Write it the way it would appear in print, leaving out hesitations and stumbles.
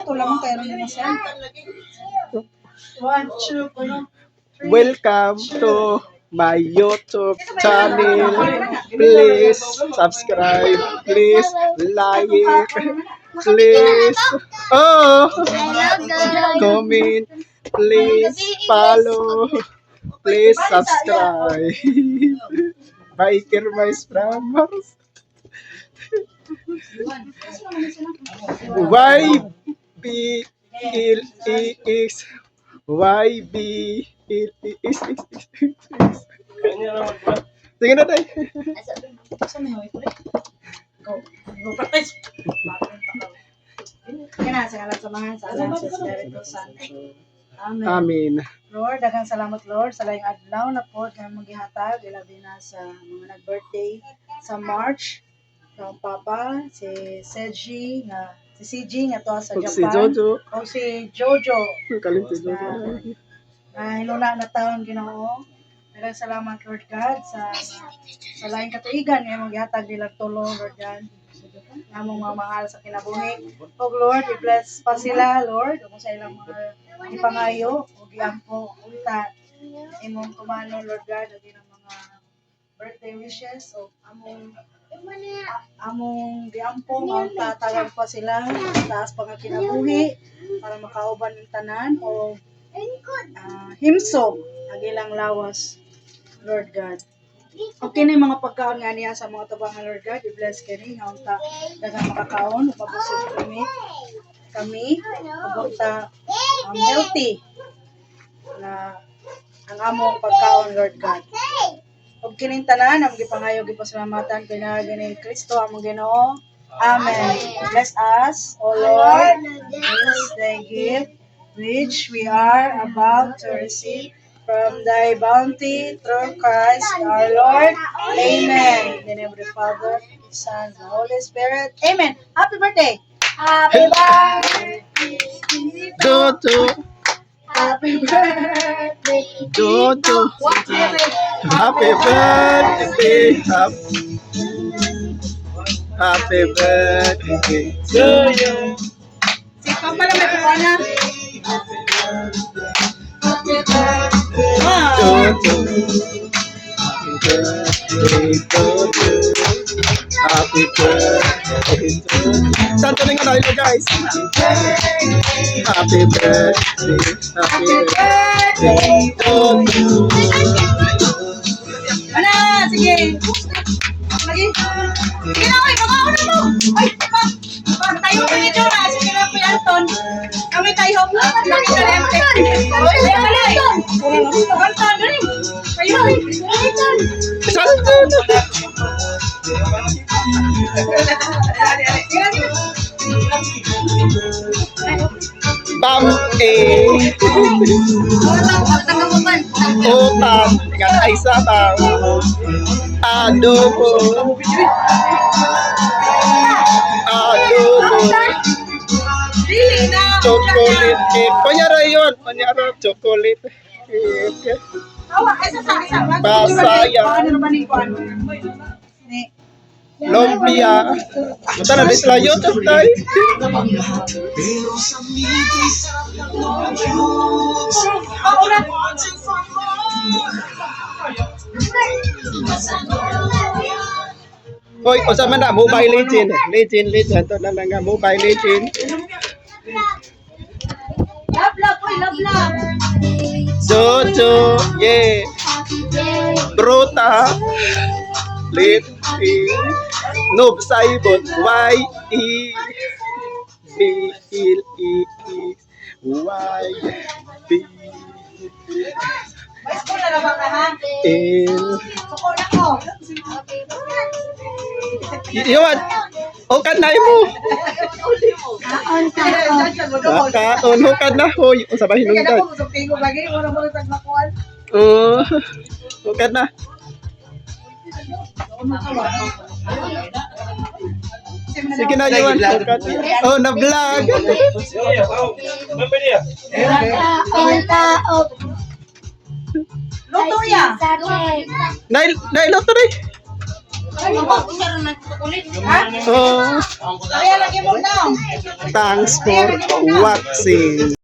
Ito lamang kayo rin naman. 1, 2, 3. Welcome to my YouTube channel. Please subscribe. Please like. Please comment. Please follow. Please subscribe. Biker Mice Brothers. YBLEX YBLEX. Sige na tayo. Go practice. Kaya sa ngalan samahan sa alam sa Espiritu Santo. Amen. Amen. Lord, daghang salamat Lord sa laing adlaw na pod nga magihatag ilabi na sa mga nag-birthday sa March. Ang papa si CG nga to sa Ug Japan. si Jojo. O si Jojo. Kalim si Jojo. Hinuna na taon Ginoo. Daghang salamat Lord God sa laing katuigan nga magihatag nila tulong Lord God. Namong mga mahal sa kinabuhi. O Lord, i-bless pa sila, Lord. Kung sa ilang mga ipangayo, o giampo, unta, imong kumano, Lord God, lagi ng mga birthday wishes, o among giampo, nga tatagan pa sila, taas pa nga kinabuhi, para makauban ng tanan, o himsog, ang ilang lawas, Lord God. Okay na yung mga pagkaon nga niya sa mga tabangan Lord God. I-bless kini nga unta daghang makakaon upabusog kami pagpunta healthy na ang among pagkaon Lord God. Ug kining tanan ang gipangayo gipasalamatan kay gini Kristo among Ginoo. Amen. Bless us, O Lord, this thy gift which we are about to receive from thy bounty through Christ our Lord. Amen. In the name of the Father, the Son, and the Holy Spirit. Amen. Happy birthday. Happy birthday. Jojo. Happy birthday. Jojo. Happy birthday. Happy birthday to you. Si Papa na may pukana. Jojo. Happy birthday to you. Santo na nga tayo guys. Happy birthday. Happy birthday to you. Ano? Sige. Lagi. Sige na, oy. Pag-ako na mo. Ay, tayo ko ni Jura. Sige na, Kuya Anton. Kami tayo. Lagi ka na yung Oy, Anton. Anton, gani. Kayo. Anton. Santo na. Utan dengan Aisyah tahu adobo chocolate cake panyara yon panyara chocolate cake basaya lumpia kita nanti setelah YouTube tay Hoy, o sama na Mobile Legend to na nga Mobile Legend. Love. Jojo, yeah. Bruta. Lit Noob Saibot Y E B L E Y B Iwan, kan na mo. Kaon ho kan na hoy, usa ba hinungdan? Kan na. Sige na Iwan, oh na vlog. Luto ya. Nail luto rin. Oh, Kaya lagi mo daw. thanks for watching.